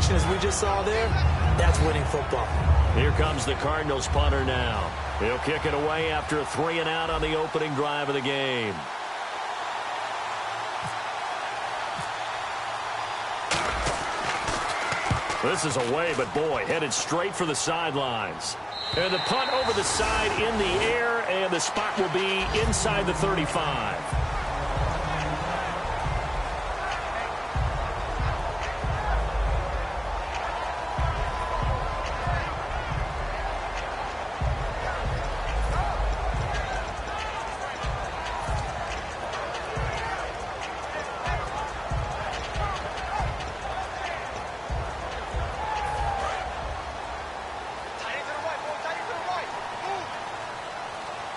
execution as we just saw there, that's winning football. Here comes the Cardinals punter now. He'll kick it away after a 3-and-out on the opening drive of the game. This is away, but boy, headed straight for the sidelines. And the punt over the side in the air, and the spot will be inside the 35.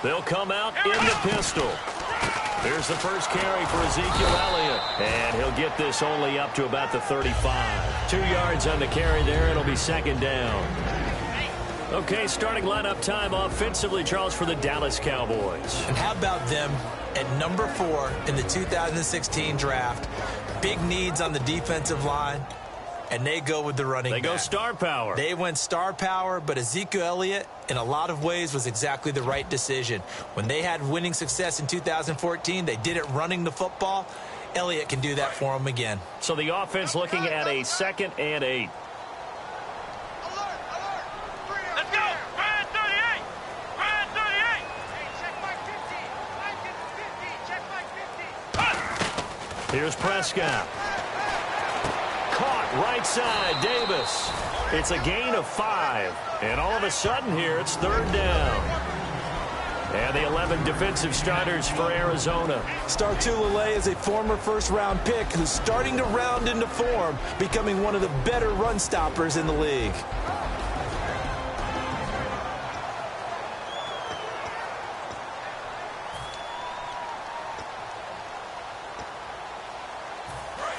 They'll come out in the pistol. Here's the first carry for Ezekiel Elliott. And he'll get this only up to about the 35. 2 yards on the carry there. It'll be second down. Okay, starting lineup time offensively, Charles, for the Dallas Cowboys. And how about them at number 4 in the 2016 draft? Big needs on the defensive line. And they go with the running back. They go star power. They went star power, but Ezekiel Elliott, in a lot of ways, was exactly the right decision. When they had winning success in 2014, they did it running the football. Elliott can do that for them again. So the offense looking at a 2nd and 8. Let's go! Ryan 38! Ryan 38! Check my 50! Check my 50! Check my 50! Here's Prescott. Caught right side, Davis. It's a gain of 5. And all of a sudden here, it's 3rd down. And the 11 defensive starters for Arizona. Star Tulele is a former first-round pick who's starting to round into form, becoming one of the better run stoppers in the league.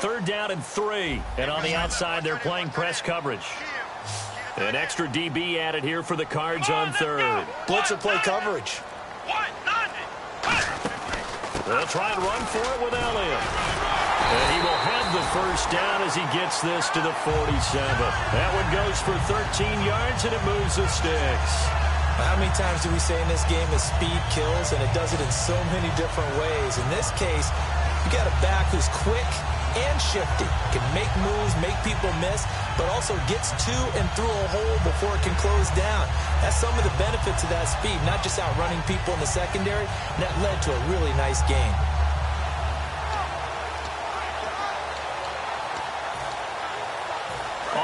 Third down and 3. And on the outside, they're playing press coverage. An extra DB added here for the Cards on 3rd. Blitzer play coverage. They'll try and run for it with Elliott. And he will have the first down as he gets this to the 47. That one goes for 13 yards, and it moves the sticks. How many times do we say in this game that speed kills, and it does it in so many different ways? In this case, you got a back who's quick and shifty, can make moves, make people miss, but also gets to and through a hole before it can close down. That's some of the benefits of that speed, not just outrunning people in the secondary. And that led to a really nice game.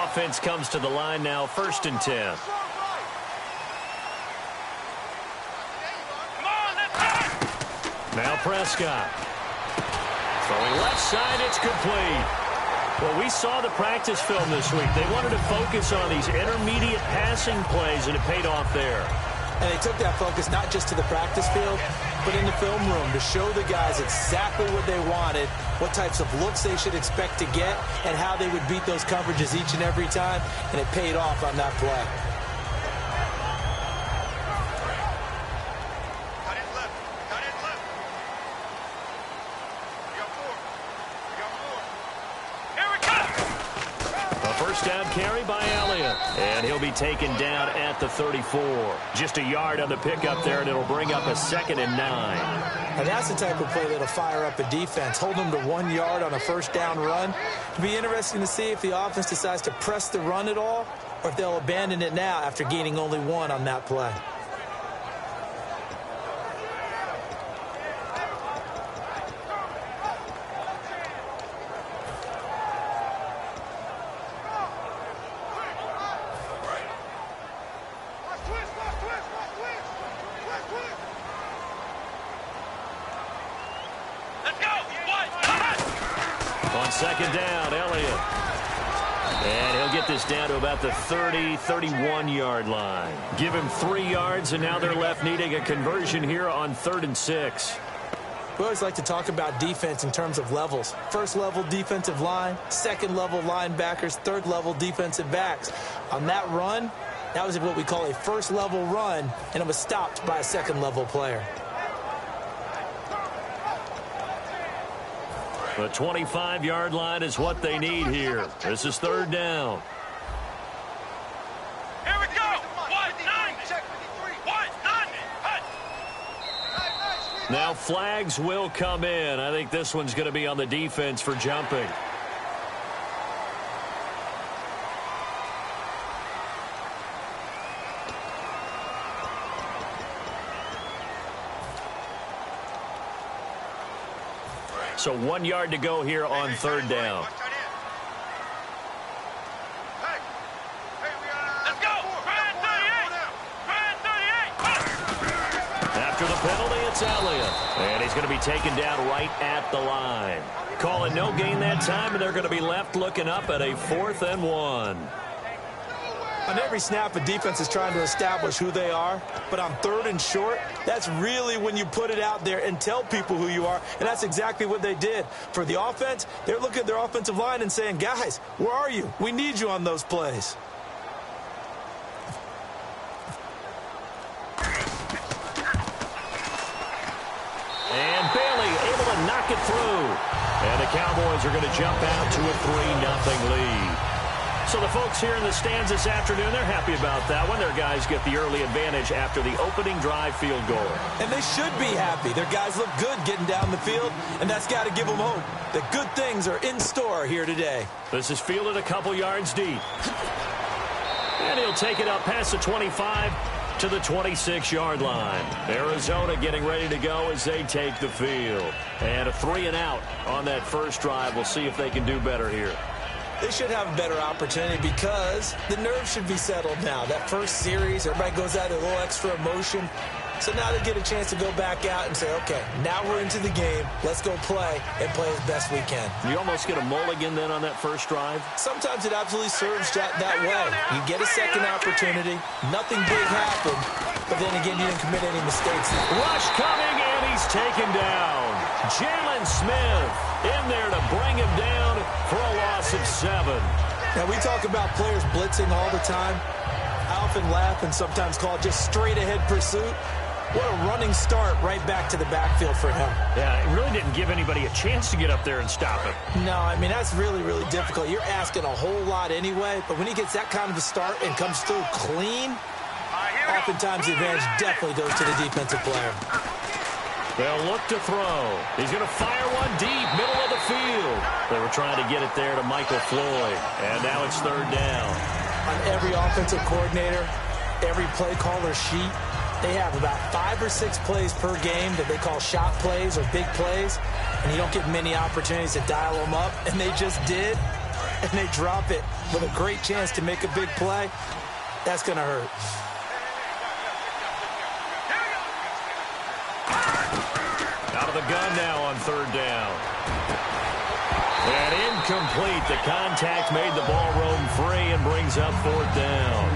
Offense comes to the line now, 1st and 10. Now Prescott. Throwing left side, it's complete. Well, we saw the practice film this week. They wanted to focus on these intermediate passing plays, and it paid off there. And they took that focus not just to the practice field, but in the film room to show the guys exactly what they wanted, what types of looks they should expect to get, and how they would beat those coverages each and every time, and it paid off on that play. Down carry by Elliott. And he'll be taken down at the 34. Just a yard on the pickup there, and it'll bring up a 2nd and 9. And that's the type of play that'll fire up a defense. Hold them to 1 yard on a first down run. It'll be interesting to see if the offense decides to press the run at all, or if they'll abandon it now after gaining only 1 on that play. Second down, Elliott. And he'll get this down to about the 30, 31-yard line. Give him 3 yards, and now they're left needing a conversion here on 3rd and 6. We always like to talk about defense in terms of levels. First level defensive line, second level linebackers, third level defensive backs. On that run, that was what we call a first level run, and it was stopped by a second level player. The 25-yard line is what they need here. This is third down. Here we go. 190. 190. Now flags will come in. I think this one's going to be on the defense for jumping. So 1 yard to go here on third down. Let's go. Ryan 38. After the penalty, it's Elliott. And he's going to be taken down right at the line. Calling no gain that time, and they're going to be left looking up at a 4th and 1. On every snap, a defense is trying to establish who they are. But on 3rd and short, that's really when you put it out there and tell people who you are. And that's exactly what they did. For the offense, they're looking at their offensive line and saying, guys, where are you? We need you on those plays. And Bailey able to knock it through. And the Cowboys are going to jump out to a 3-0 lead. So the folks here in the stands this afternoon, they're happy about that one. Their guys get the early advantage after the opening drive field goal. And they should be happy. Their guys look good getting down the field, and that's got to give them hope that good things are in store here today. This is fielded a couple yards deep. And he'll take it up past the 25 to the 26-yard line. Arizona getting ready to go as they take the field. And a 3-and-out on that first drive. We'll see if they can do better here. They should have a better opportunity because the nerves should be settled now. That first series, everybody goes out with a little extra emotion. So now they get a chance to go back out and say, okay, now we're into the game. Let's go play and play as best we can. You almost get a mulligan then on that first drive? Sometimes it absolutely serves that way. You get a second opportunity. Nothing big happened. But then again, you didn't commit any mistakes. Rush coming, and he's taken down. Jalen Smith in there to bring him down for a loss of 7. Now, we talk about players blitzing all the time. I often laugh and sometimes call it just straight-ahead pursuit. What a running start right back to the backfield for him. Yeah, it really didn't give anybody a chance to get up there and stop him. No, I mean, that's really, really difficult. You're asking a whole lot anyway, but when he gets that kind of a start and comes through clean, oftentimes the advantage definitely goes to the defensive player. They'll look to throw. He's going to fire one deep, middle of the field. They were trying to get it there to Michael Floyd, and now it's third down. On every offensive coordinator, every play caller sheet, they have about 5 or 6 plays per game that they call shot plays or big plays, and you don't get many opportunities to dial them up, and they just did, and they drop it with a great chance to make a big play. That's going to hurt. Out of the gun now on third down. And incomplete. The contact made the ball roam free and brings up fourth down.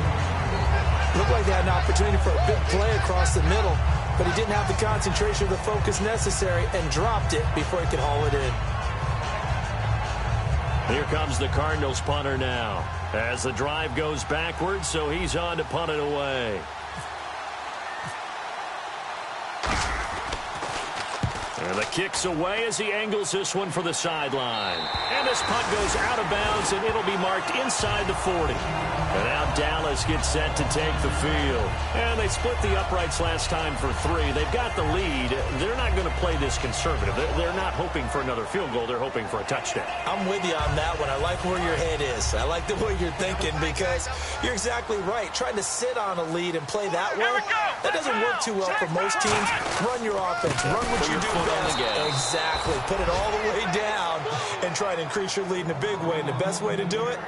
Looked like they had an opportunity for a big play across the middle, but he didn't have the concentration or the focus necessary and dropped it before he could haul it in. Here comes the Cardinals punter now as the drive goes backwards, so he's on to punt it away. And the kick's away as he angles this one for the sideline. And this punt goes out of bounds, and it'll be marked inside the 40. And now Dallas gets set to take the field. And they split the uprights last time for 3. They've got the lead. They're not going to play this conservative. They're not hoping for another field goal. They're hoping for a touchdown. I'm with you on that one. I like where your head is. I like the way you're thinking because you're exactly right. Trying to sit on a lead and play that way, that doesn't work too well for most teams. Run your offense. Run what you do best. Exactly. Put it all the way down and try to increase your lead in a big way. And the best way to do it,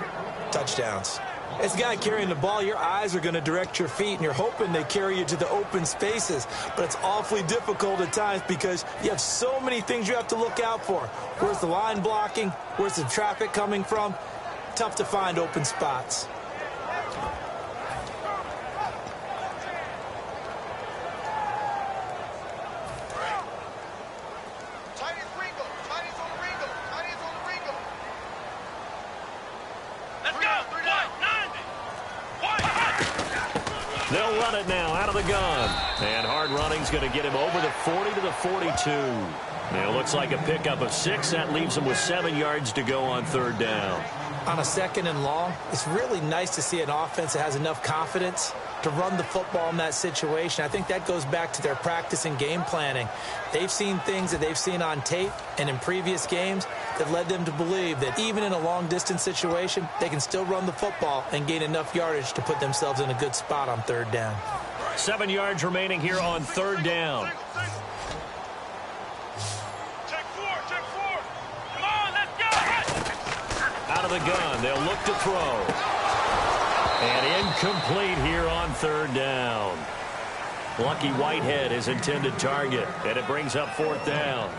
touchdowns. As a guy carrying the ball, your eyes are going to direct your feet, and you're hoping they carry you to the open spaces. But it's awfully difficult at times because you have so many things you have to look out for. Where's the line blocking? Where's the traffic coming from? Tough to find open spots. They'll run it now out of the gun. And hard running's going to get him over the 40 to the 42. Now, it looks like a pickup of 6. That leaves him with 7 yards to go on third down. On a 2nd and long, it's really nice to see an offense that has enough confidence to run the football in that situation. I think that goes back to their practice and game planning. They've seen things that they've seen on tape and in previous games that led them to believe that even in a long-distance situation, they can still run the football and gain enough yardage to put themselves in a good spot on third down. 7 yards remaining here on third down. Out of the gun, they'll look to throw. And incomplete here on third down. Lucky Whitehead, his intended target, and it brings up fourth down.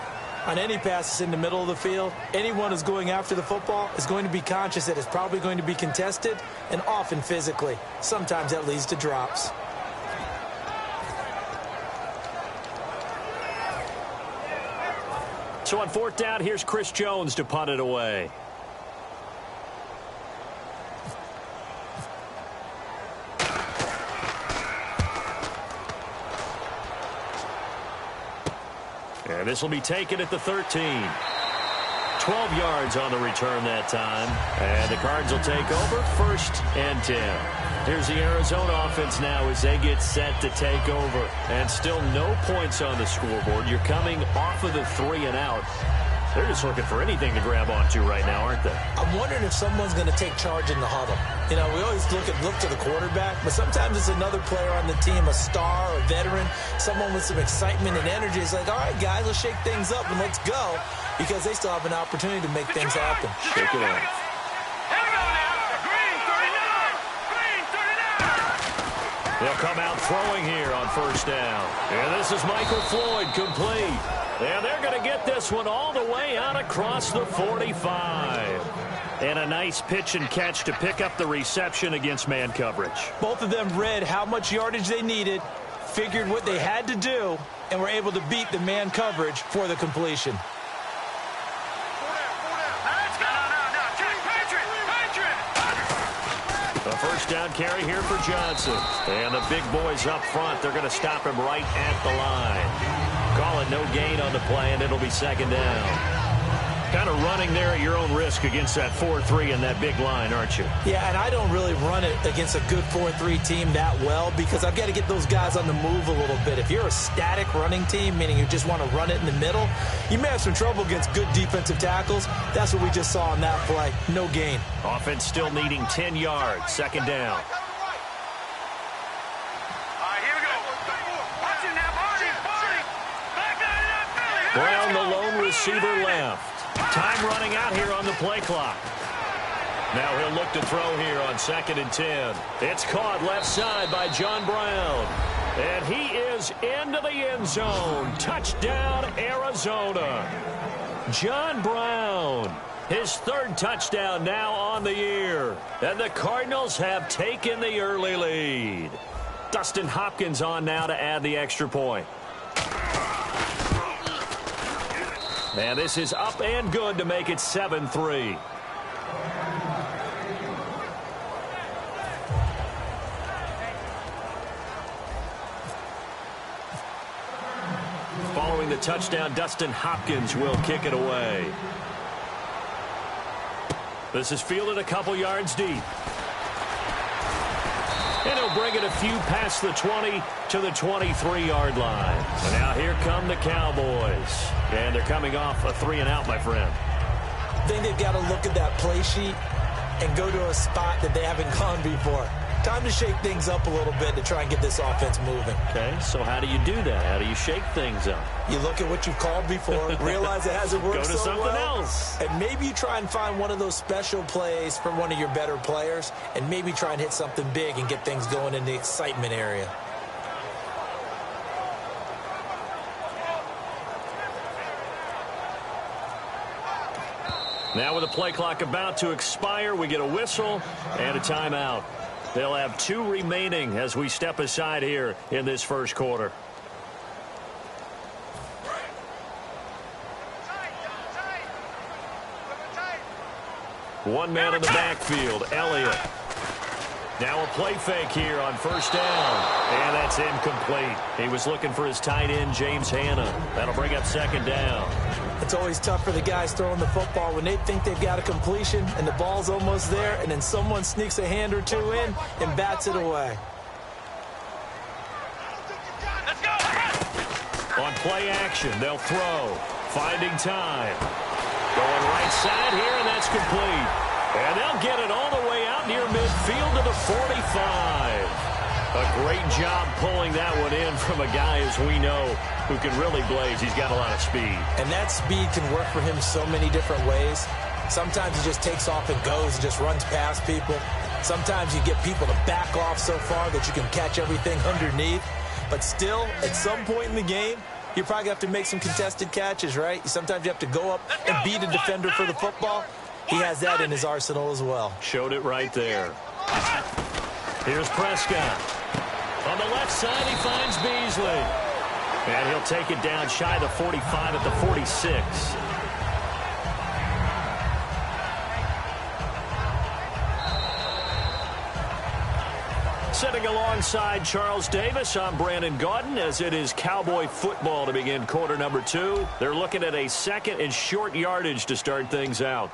On any passes in the middle of the field, anyone who's going after the football is going to be conscious that it's probably going to be contested, and often physically. Sometimes that leads to drops. So on fourth down, here's Chris Jones to punt it away. And this will be taken at the 13. 12 yards on the return that time. And the Cards will take over 1st and 10. Here's the Arizona offense now as they get set to take over. And still no points on the scoreboard. You're coming off of the 3 and out. They're just looking for anything to grab onto right now, aren't they? I'm wondering if someone's going to take charge in the huddle. You know, we always look to the quarterback, but sometimes it's another player on the team, a star, a veteran, someone with some excitement and energy. It's like, all right, guys, let's shake things up and let's go, because they still have an opportunity to make things happen. Shake it up. They'll come out throwing here on first down. And this is Michael Floyd, complete. And they're going to get this one all the way out across the 45. And a nice pitch and catch to pick up the reception against man coverage. Both of them read how much yardage they needed, figured what they had to do, and were able to beat the man coverage for the completion. A first down carry here for Johnson. And the big boys up front, they're going to stop him right at the line. Call it no gain on the play, and it'll be 2nd down. Kind of running there at your own risk against that 4-3 and that big line, aren't you? Yeah, and I don't really run it against a good 4-3 team that well, because I've got to get those guys on the move a little bit. If you're a static running team, meaning you just want to run it in the middle, you may have some trouble against good defensive tackles. That's what we just saw on that play. No gain. Offense still needing 10 yards. 2nd down. Brown, the lone receiver, left. Time running out here on the play clock. Now he'll look to throw here on 2nd and 10. It's caught left side by John Brown. And he is into the end zone. Touchdown, Arizona. John Brown, his 3rd touchdown now on the year. And the Cardinals have taken the early lead. Dustin Hopkins on now to add the extra point. And this is up and good to make it 7-3. Following the touchdown, Dustin Hopkins will kick it away. This is fielded a couple yards deep. And he'll bring it a few past the 20 to the 23-yard line. And now here come the Cowboys. And they're coming off a 3 and out, my friend. I think they've got to look at that play sheet and go to a spot that they haven't gone before. Time to shake things up a little bit to try and get this offense moving. Okay, so how do you do that? How do you shake things up? You look at what you've called before, realize it hasn't worked so well. Go to something else. And maybe you try and find one of those special plays from one of your better players, and maybe try and hit something big and get things going in the excitement area. Now with the play clock about to expire, we get a whistle and a timeout. They'll have 2 remaining as we step aside here in this first quarter. One man in the backfield, Elliott. Now a play fake here on first down. And that's incomplete. He was looking for his tight end, James Hanna. That'll bring up second down. It's always tough for the guys throwing the football when they think they've got a completion and the ball's almost there, and then someone sneaks a hand or two in and bats it away. Let's go. On play action, they'll throw. Finding time. Going right side here, and that's complete. And they'll get it all the way out near midfield to the 45. A great job pulling that one in from a guy, as we know, who can really blaze. He's got a lot of speed. And that speed can work for him so many different ways. Sometimes he just takes off and goes and just runs past people. Sometimes you get people to back off so far that you can catch everything underneath. But still, at some point in the game, you probably have to make some contested catches, right? Sometimes you have to go up and beat a defender for the football. He has that in his arsenal as well. Showed it right there. Here's Prescott. On the left side, he finds Beasley. And he'll take it down shy of the 45 at the 46. Sitting alongside Charles Davis, I'm Brandon Gaudin, as it is Cowboy football to begin quarter number 2. They're looking at a second and short yardage to start things out.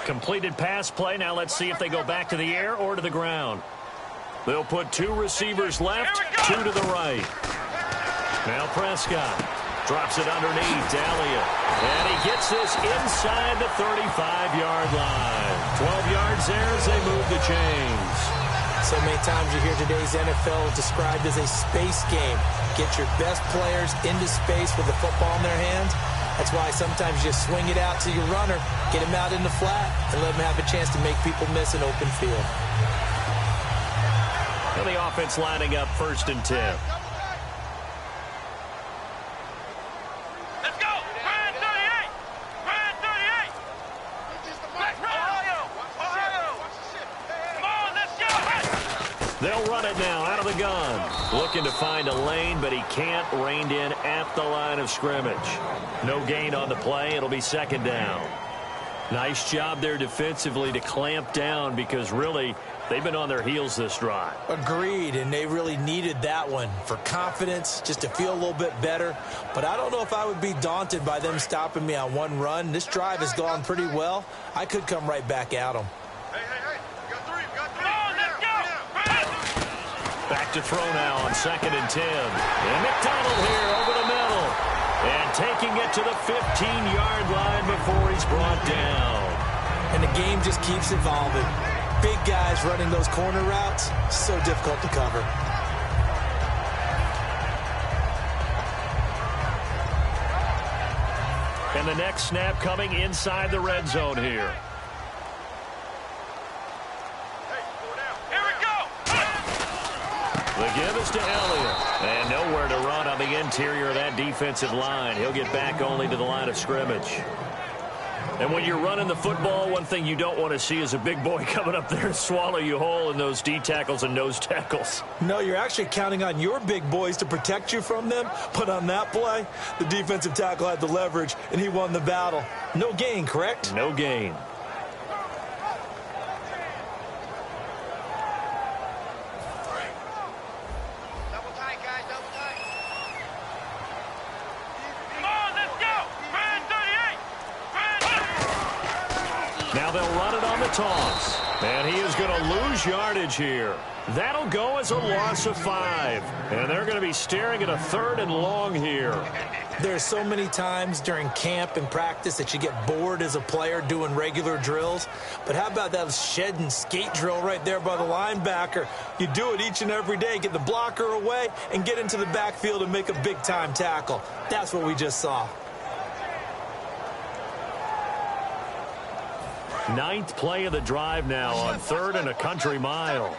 Completed pass play. Now let's see if they go back to the air or to the ground. They'll put 2 receivers left, 2 to the right. Now Prescott drops it underneath to Elliott. And he gets this inside the 35-yard line. 12 yards there as they move the chains. So many times you hear today's NFL described as a space game. Get your best players into space with the football in their hands. That's why sometimes you just swing it out to your runner, get him out in the flat, and let him have a chance to make people miss an open field. And the offense lining up 1st and 10. Let's go. Brand 38. Brand 38. Ohio. Come on, let's go. They'll run it now out of the gun. Looking to find a lane, but he can't. Reined in at the line of scrimmage. No gain on the play. It'll be second down. Nice job there defensively to clamp down, because really they've been on their heels this drive. Agreed, and they really needed that one for confidence, just to feel a little bit better. But I don't know if I would be daunted by them stopping me on one run. This drive has gone pretty well. I could come right back at them. Hey. We got 3. Come on, let's go. Back to throw now on 2nd and 10. And McDonald here over the middle. And taking it to the 15-yard line before he's brought down. And the game just keeps evolving. Big guys running those corner routes, so difficult to cover. And the next snap coming inside the red zone here. Here we go. The give is to Elliott. And nowhere to run on the interior of that defensive line. He'll get back only to the line of scrimmage. And when you're running the football, one thing you don't want to see is a big boy coming up there and swallow you whole in those D tackles and nose tackles. No, you're actually counting on your big boys to protect you from them. But on that play, the defensive tackle had the leverage, and he won the battle. No gain, correct? No gain. Double tight, guys. Double tight. Come on, let's go. Brand 38. Now they'll run it on the toss. And he is going to lose yardage here. That'll go as a loss of 5. And they're going to be staring at a 3rd and long here. There's so many times during camp and practice that you get bored as a player doing regular drills. But how about that shed and skate drill right there by the linebacker? You do it each and every day. Get the blocker away and get into the backfield and make a big-time tackle. That's what we just saw. 9th play of the drive now on 3rd and a country mile.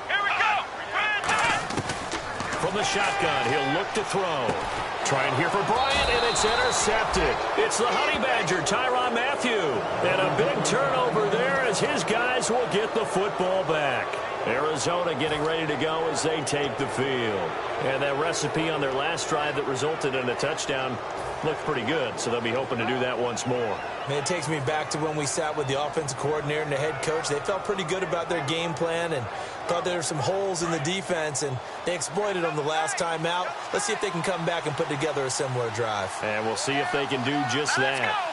Here we go. From the shotgun, he'll look to throw. Trying here for Bryant, and it's intercepted. It's the Honey Badger, Tyrann Mathieu. And a big turnover there as his guys will get the football back. Arizona getting ready to go as they take the field. And that recipe on their last drive that resulted in a touchdown looked pretty good, so they'll be hoping to do that once more. Man, it takes me back to when we sat with the offensive coordinator and the head coach. They felt pretty good about their game plan and thought there were some holes in the defense, and they exploited them the last time out. Let's see if they can come back and put together a similar drive. And we'll see if they can do just that.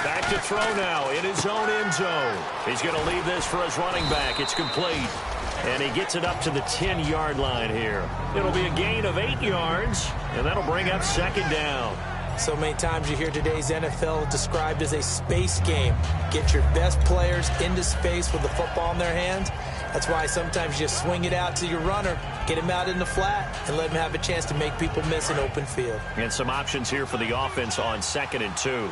Back to throw now in his own end zone. He's going to leave this for his running back. It's complete. And he gets it up to the 10-yard line here. It'll be a gain of 8 yards, and that'll bring up second down. So many times you hear today's NFL described as a space game. Get your best players into space with the football in their hands. That's why sometimes you just swing it out to your runner, get him out in the flat, and let him have a chance to make people miss an open field. And some options here for the offense on 2nd and 2.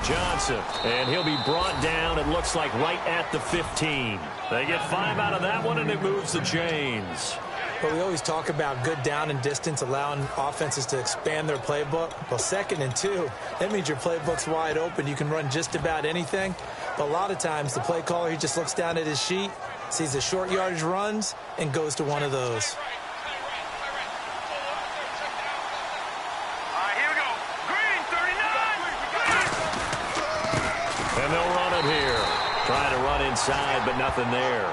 Johnson, and he'll be brought down, it looks like, right at the 15. They get 5 out of that one, and it moves the chains. But we always talk about good down and distance, allowing offenses to expand their playbook. Well, 2nd and 2, that means your playbook's wide open. You can run just about anything. But a lot of times, the play caller, he just looks down at his sheet, sees the short yardage runs, and goes to one of those. And they'll run it here. Trying to run inside, but nothing there.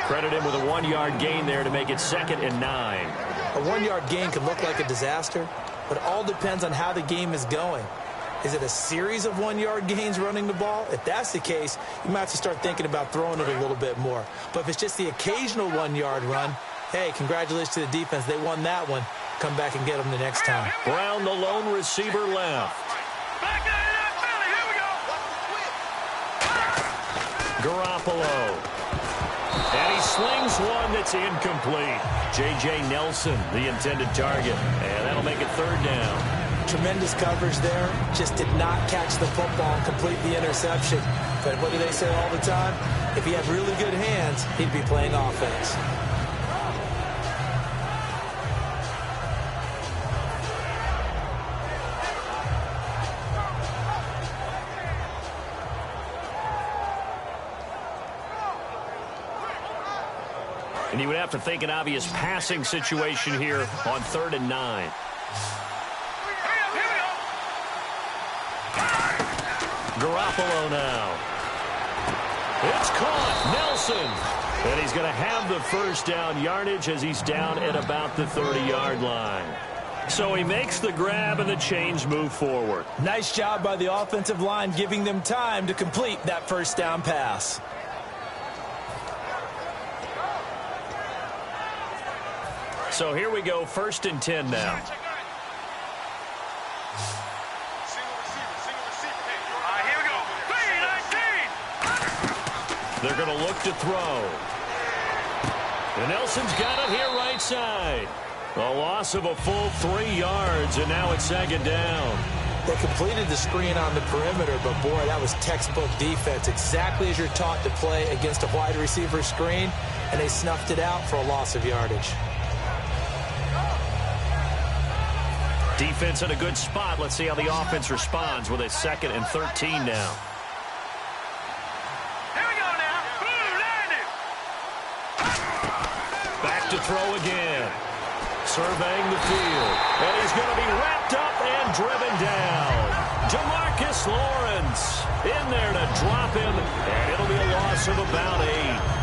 Credit him with a 1-yard gain there to make it 2nd and 9. A 1-yard gain can look like a disaster, but it all depends on how the game is going. Is it a series of 1-yard gains running the ball? If that's the case, you might have to start thinking about throwing it a little bit more. But if it's just the occasional 1-yard run, hey, congratulations to the defense. They won that one. Come back and get them the next time. Brown, the lone receiver, left. Garoppolo. And he slings one that's incomplete. J.J. Nelson, the intended target. And that'll make it 3rd down. Tremendous coverage there. Just did not catch the football and complete the interception. But what do they say all the time? If he had really good hands, he'd be playing offense. And you would have to think an obvious passing situation here on 3rd and 9. Garoppolo now. It's caught. Nelson. And he's going to have the first down yardage as he's down at about the 30-yard line. So he makes the grab and the chains move forward. Nice job by the offensive line giving them time to complete that first down pass. So here we go, 1st and 10 now. They're going to look to throw. And Nelson's got it here right side. A loss of a full 3 yards, and now it's 2nd down. They completed the screen on the perimeter, but boy, that was textbook defense. Exactly as you're taught to play against a wide receiver screen, and they snuffed it out for a loss of yardage. Defense in a good spot. Let's see how the offense responds with a 2nd and 13 now. Here we go now. Back to throw again. Surveying the field. And he's going to be wrapped up and driven down. Demarcus Lawrence in there to drop him. And it'll be a loss of about 8.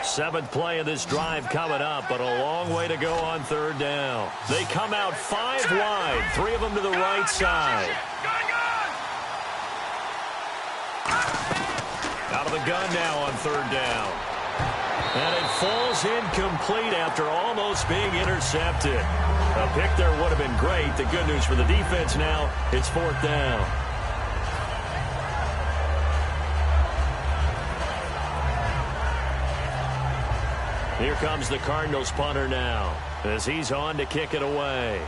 Seventh play of this drive coming up, but a long way to go on 3rd down. They come out 5 wide, 3 of them to the right side. Out of the gun now on 3rd down. And it falls incomplete after almost being intercepted. A pick there would have been great. The good news for the defense now, it's 4th down. Here comes the Cardinals punter now as he's on to kick it away.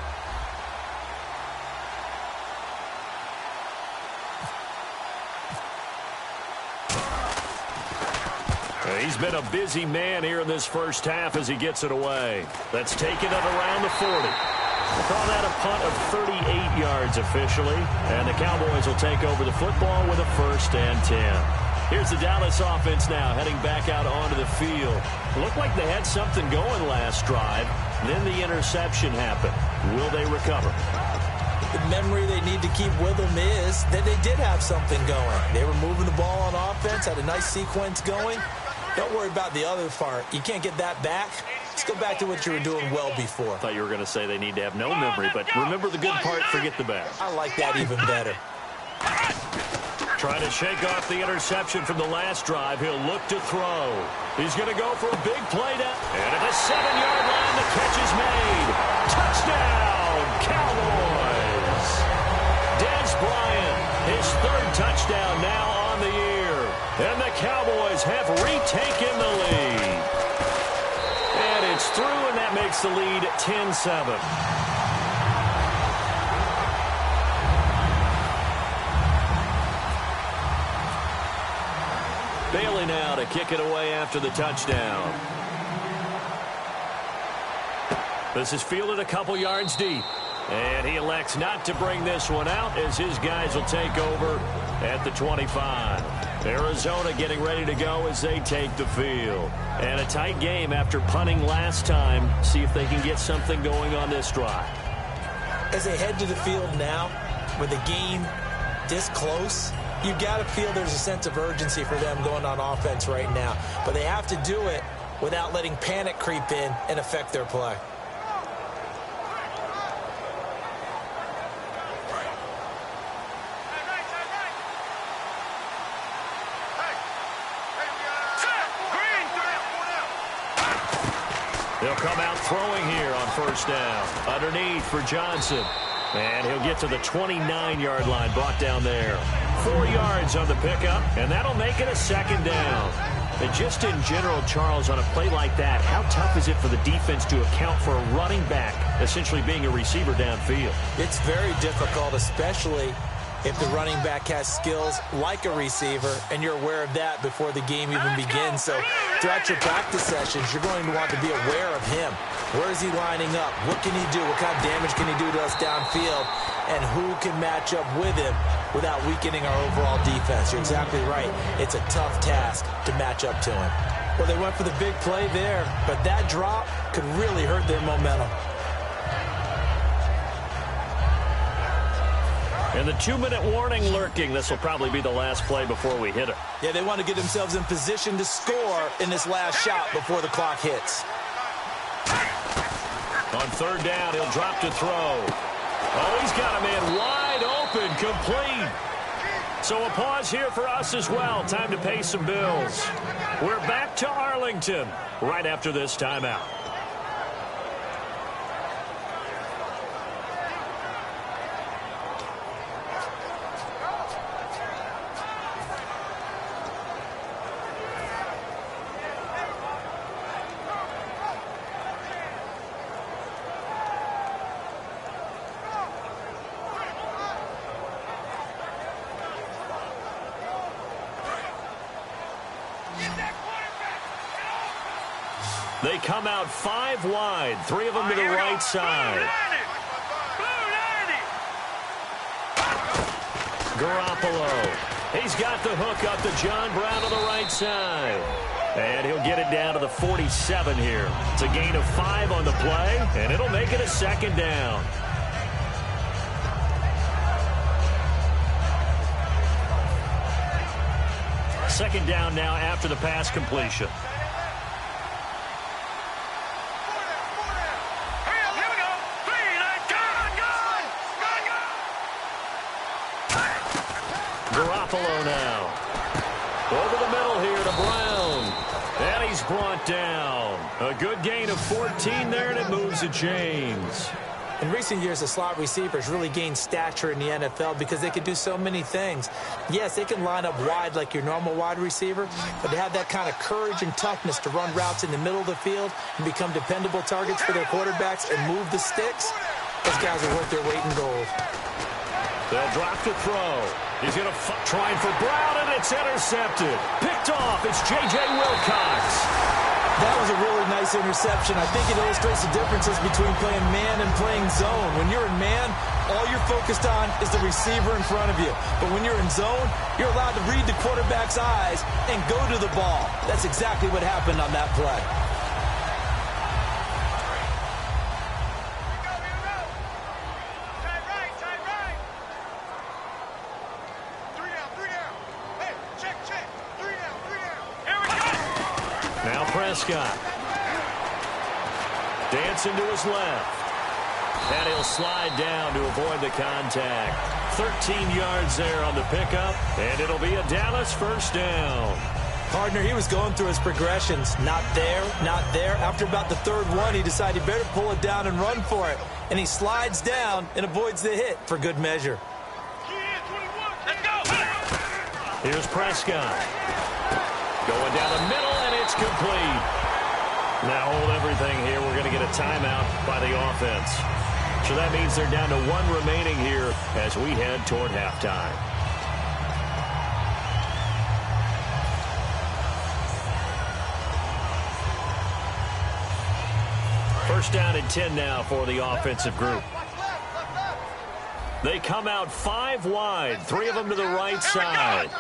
He's been a busy man here in this first half as he gets it away. That's taken it around the 40. We'll call that a punt of 38 yards officially. And the Cowboys will take over the football with a 1st and 10. Here's the Dallas offense now heading back out onto the field. Looked like they had something going last drive. Then the interception happened. Will they recover? The memory they need to keep with them is that they did have something going. They were moving the ball on offense, had a nice sequence going. Don't worry about the other part. You can't get that back. Let's go back to what you were doing well before. I thought you were going to say they need to have no memory, but remember the good part, forget the bad. I like that even better. Trying to shake off the interception from the last drive. He'll look to throw. He's going to go for a big play down. And at the 7-yard line, the catch is made. Touchdown, Cowboys. Dez Bryant, his 3rd touchdown now on the year. And the Cowboys have retaken the lead. And it's through, and that makes the lead 10-7. Bailey now to kick it away after the touchdown. This is fielded a couple yards deep. And he elects not to bring this one out as his guys will take over at the 25. Arizona getting ready to go as they take the field. And a tight game after punting last time. See if they can get something going on this drive. As they head to the field now, with the game this close, you've got to feel there's a sense of urgency for them going on offense right now. But they have to do it without letting panic creep in and affect their play. They'll come out throwing here on 1st down. Underneath for Johnson. And he'll get to the 29-yard line, brought down there. 4 yards on the pickup, and that'll make it a 2nd down. And just in general, Charles, on a play like that, how tough is it for the defense to account for a running back essentially being a receiver downfield? It's very difficult, especially if the running back has skills like a receiver, and you're aware of that before the game even begins. So throughout your practice sessions, you're going to want to be aware of him. Where is he lining up? What can he do? What kind of damage can he do to us downfield? And who can match up with him without weakening our overall defense? You're exactly right. It's a tough task to match up to him. Well, they went for the big play there, but that drop could really hurt their momentum. And the 2-minute warning lurking. This will probably be the last play before we hit it. Yeah, they want to get themselves in position to score in this last shot before the clock hits. On 3rd down, he'll drop to throw. Oh, he's got a man wide open, complete. So a pause here for us as well. Time to pay some bills. We're back to Arlington right after this timeout. They come out 5 wide, 3 of them to the right side. Garoppolo. He's got the hook up to John Brown on the right side. And he'll get it down to the 47 here. It's a gain of 5 on the play, and it'll make it a 2nd down. Second down now after the pass completion. Garoppolo now. Over the middle here to Brown. And he's brought down. A good gain of 14 there, and it moves to James. In recent years, the slot receivers really gained stature in the NFL because they can do so many things. Yes, they can line up wide like your normal wide receiver, but they have that kind of courage and toughness to run routes in the middle of the field and become dependable targets for their quarterbacks and move the sticks. Those guys are worth their weight in gold. They'll drop to throw. He's going to try for Brown, and it's intercepted. Picked off. It's J.J. Wilcox. That was a really nice interception. I think it illustrates the differences between playing man and playing zone. When you're in man, all you're focused on is the receiver in front of you. But when you're in zone, you're allowed to read the quarterback's eyes and go to the ball. That's exactly what happened on that play. Prescott. Dancing to his left. And he'll slide down to avoid the contact. 13 yards there on the pickup, and it'll be a Dallas first down. Partner, he was going through his progressions. Not there, not there. After about the third one, he decided he better pull it down and run for it. And he slides down and avoids the hit for good measure. Here's Prescott. Going down the middle, and it's complete. Now hold everything here. We're going to get a timeout by the offense. So that means they're down to one remaining here as we head toward halftime. First down and 10 now for the offensive group. They come out 5 wide, 3 of them to the right side.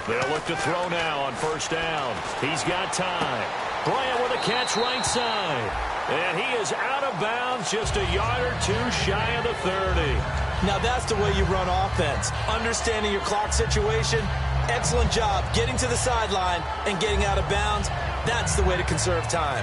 They'll look to throw now on first down. He's got time. Bryant with a catch right side. And he is out of bounds, just a yard or two shy of the 30. Now that's the way you run offense. Understanding your clock situation. Excellent job getting to the sideline and getting out of bounds. That's the way to conserve time.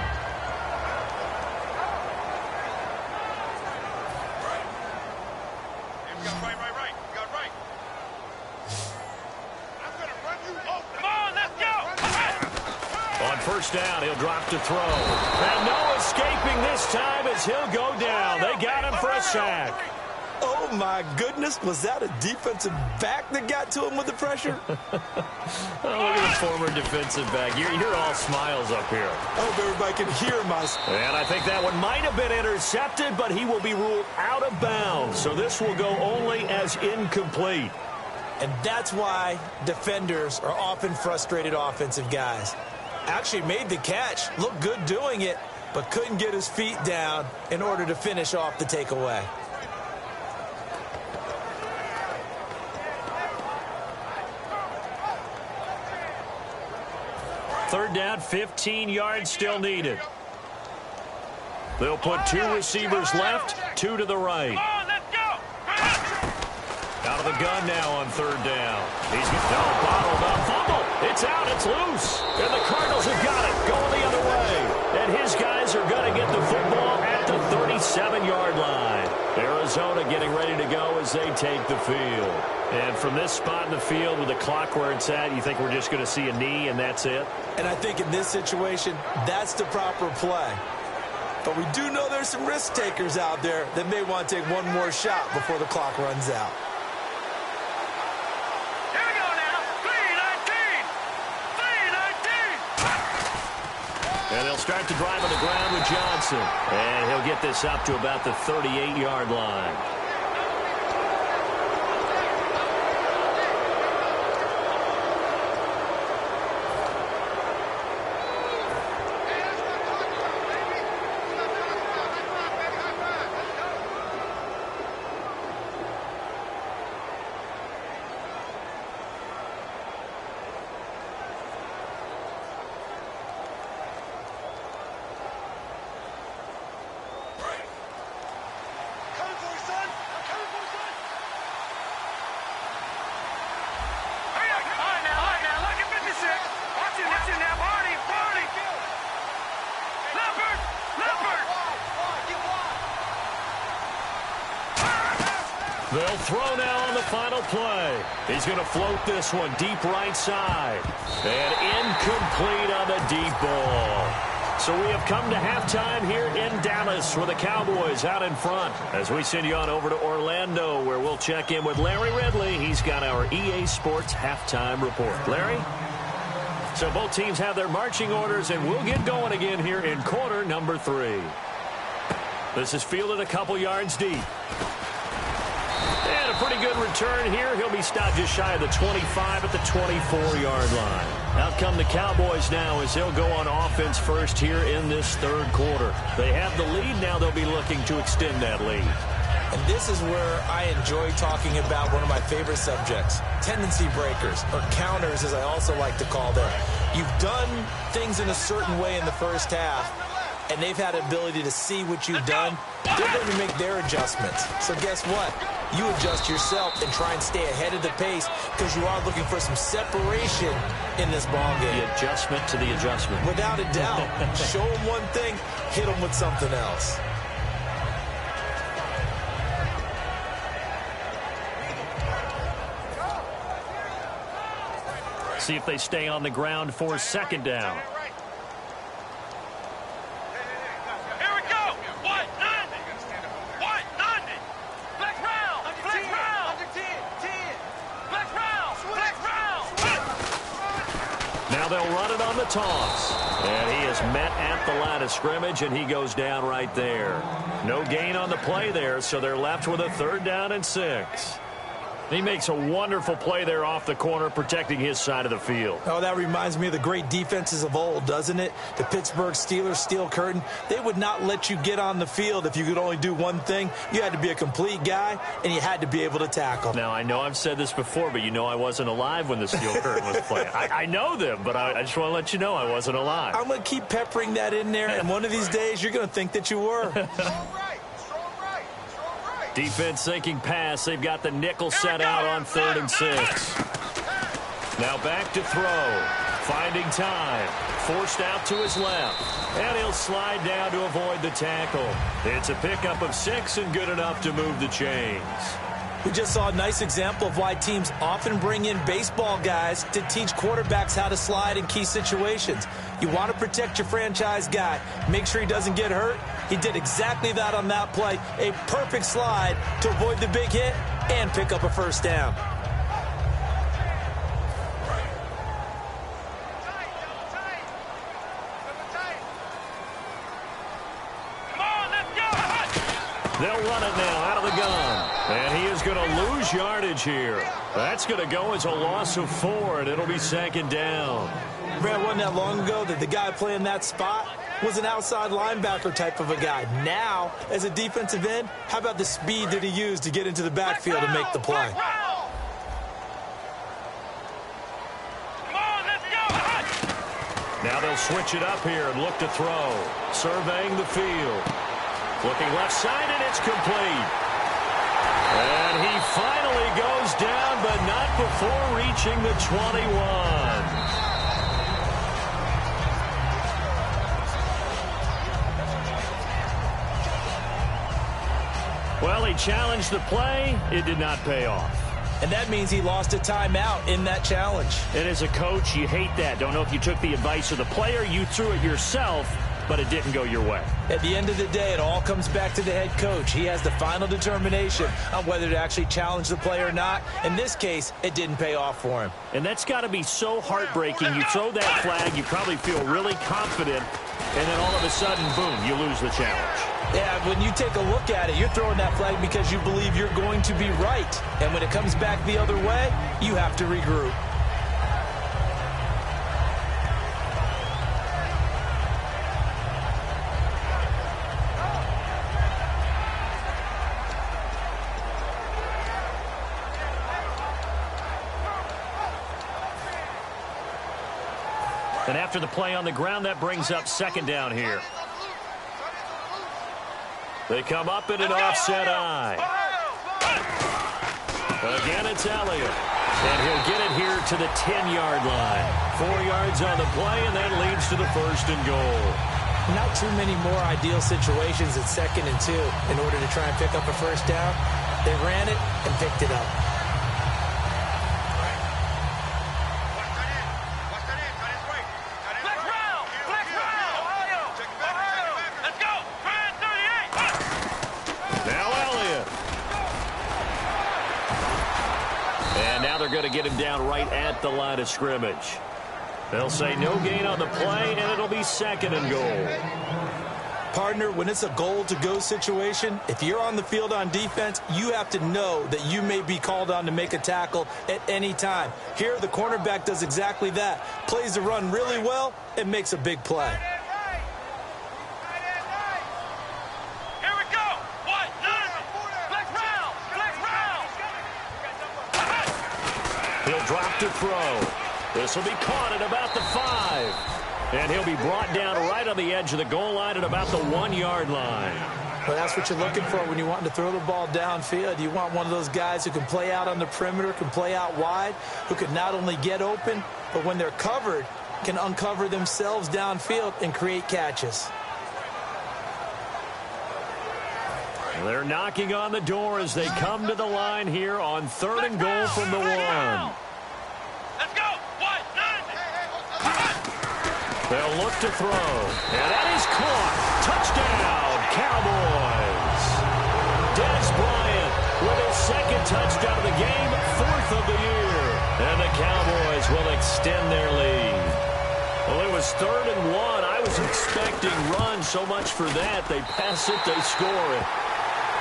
First down, he'll drop to throw. And no escaping this time as he'll go down. They got him for a sack. Oh, my goodness. Was that a defensive back that got to him with the pressure? Oh, look at the former defensive back. You're all smiles up here. I hope everybody can hear us. And I think that one might have been intercepted, but he will be ruled out of bounds. So this will go only as incomplete. And that's why defenders are often frustrated offensive guys. Actually made the catch, looked good doing it, but couldn't get his feet down in order to finish off the takeaway. Third down, 15 yards still needed. They'll put 2 receivers left, 2 to the right. Out of the gun now on third down. He's bottled up, fumble. It's out, it's loose. And the Cardinals have got it, going the other way. And his guys are going to get the football at the 37-yard line. Arizona getting ready to go as they take the field. And from this spot in the field with the clock where it's at, you think we're just going to see a knee and that's it? And I think in this situation, that's the proper play. But we do know there's some risk takers out there that may want to take one more shot before the clock runs out. And they'll start to drive on the ground with Johnson. And he'll get this up to about the 38-yard line. They'll throw now on the final play. He's going to float this one deep right side. And incomplete on the deep ball. So we have come to halftime here in Dallas with the Cowboys out in front. As we send you on over to Orlando, where we'll check in with Larry Ridley. He's got our EA Sports halftime report. Larry? So both teams have their marching orders, and we'll get going again here in quarter number 3. This is fielded a couple yards deep. And a pretty good return here. He'll be stopped just shy of the 25 at the 24-yard line. Out come the Cowboys now as they'll go on offense first here in this third quarter. They have the lead. Now they'll be looking to extend that lead. And this is where I enjoy talking about one of my favorite subjects, tendency breakers, or counters as I also like to call them. You've done things in a certain way in the first half, and they've had the ability to see what you've done. They're going to make their adjustments. So guess what? You adjust yourself and try and stay ahead of the pace because you are looking for some separation in this ball game. The adjustment to the adjustment. Without a doubt. Show them one thing, hit them with something else. See if they stay on the ground for second down. Now they'll run it on the toss. And he is met at the line of scrimmage, and he goes down right there. No gain on the play there, so they're left with a 3rd down and 6. He makes a wonderful play there off the corner, protecting his side of the field. Oh, that reminds me of the great defenses of old, doesn't it? The Pittsburgh Steelers, steel curtain. They would not let you get on the field if you could only do one thing. You had to be a complete guy, and you had to be able to tackle. Now, I know I've said this before, but you know I wasn't alive when the steel curtain was playing. I know them, but I just want to let you know I wasn't alive. I'm going to keep peppering that in there, and one of these days you're going to think that you were. Defense thinking pass. They've got the nickel set out on 3rd and 6. Now back to throw. Finding time. Forced out to his left. And he'll slide down to avoid the tackle. It's a pickup of 6 and good enough to move the chains. We just saw a nice example of why teams often bring in baseball guys to teach quarterbacks how to slide in key situations. You want to protect your franchise guy. Make sure he doesn't get hurt. He did exactly that on that play. A perfect slide to avoid the big hit and pick up a 1st down. They'll run it now out of the gun. And he is going to lose yardage here. That's going to go as a loss of 4, and it'll be 2nd down. Brad, wasn't that long ago that the guy playing that spot was an outside linebacker type of a guy. Now, as a defensive end, how about the speed that he used to get into the backfield and make the play? Now they'll switch it up here and look to throw. Surveying the field. Looking left side, and it's complete. And he finally goes down, but not before reaching the 21. Well, he challenged the play. It did not pay off. And that means he lost a timeout in that challenge. And as a coach, you hate that. Don't know if you took the advice of the player, you threw it yourself, but it didn't go your way. At the end of the day, it all comes back to the head coach. He has the final determination on whether to actually challenge the play or not. In this case, it didn't pay off for him. And that's got to be so heartbreaking. You throw that flag, you probably feel really confident, and then all of a sudden, boom, you lose the challenge. Yeah, when you take a look at it, you're throwing that flag because you believe you're going to be right. And when it comes back the other way, you have to regroup. And after the play on the ground, that brings up 2nd down here. They come up in an offset eye. Again, it's Elliott. And he'll get it here to the 10-yard line. 4 yards on the play, and that leads to the 1st and goal. Not too many more ideal situations at 2nd and 2 in order to try and pick up a 1st down. They ran it and picked it up. they're going to get him down right at the line of scrimmage. They'll say no gain on the play, and it'll be 2nd and goal. Partner, when it's a goal-to-go situation, if you're on the field on defense, you have to know that you may be called on to make a tackle at any time. Here, the cornerback does exactly that. Plays the run really well and makes a big play. Here we go. What? Flex round. He'll drop to throw. This will be caught at about the 5. And he'll be brought down right on the edge of the goal line at about the 1-yard line. Well, that's what you're looking for when you're wanting to throw the ball downfield. You want one of those guys who can play out on the perimeter, can play out wide, who can not only get open, but when they're covered, can uncover themselves downfield and create catches. They're knocking on the door as they come to the line here on 3rd and goal from the 1. Let's go. They'll look to throw. And that is caught. Touchdown, Cowboys. Dez Bryant with his 2nd touchdown of the game, 4th of the year. And the Cowboys will extend their lead. Well, it was 3rd and 1. I was expecting run so much for that. They pass it, they score it.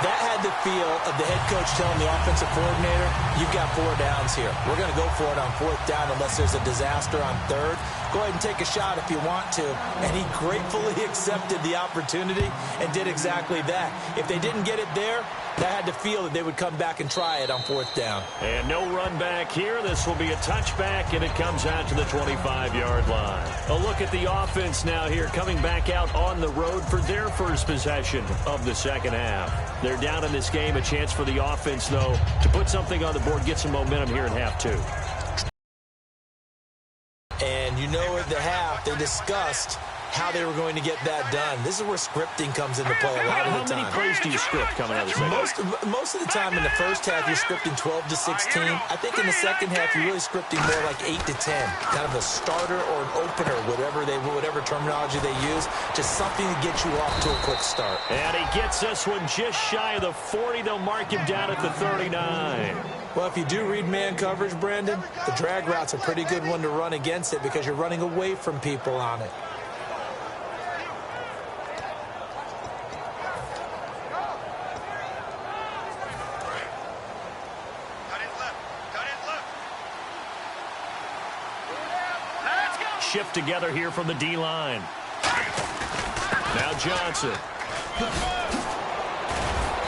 That had the feel of the head coach telling the offensive coordinator, you've got 4 downs here. We're going to go for it on 4th down unless there's a disaster on 3rd. Go ahead and take a shot if you want to. And he gratefully accepted the opportunity and did exactly that. If they didn't get it there, that had to feel that they would come back and try it on 4th down. And no run back here. This will be a touchback, and it comes out to the 25-yard line. A look at the offense now here, coming back out on the road for their first possession of the 2nd half. They're down in this game. A chance for the offense, though, to put something on the board, get some momentum here in half 2. And you know at the half, they discussed how they were going to get that done. This is where scripting comes into play a lot of the time. How many plays do you script coming out of the second? Most of the time in the first half, you're scripting 12 to 16. I think in the second half, you're really scripting more like 8 to 10. Kind of a starter or an opener, whatever terminology they use. Just something to get you off to a quick start. And he gets this one just shy of the 40. They'll mark him down at the 39. Well, if you do read man coverage, Brandon, the drag route's a pretty good one to run against it because you're running away from people on it. Shift together here from the D-line. Now Johnson.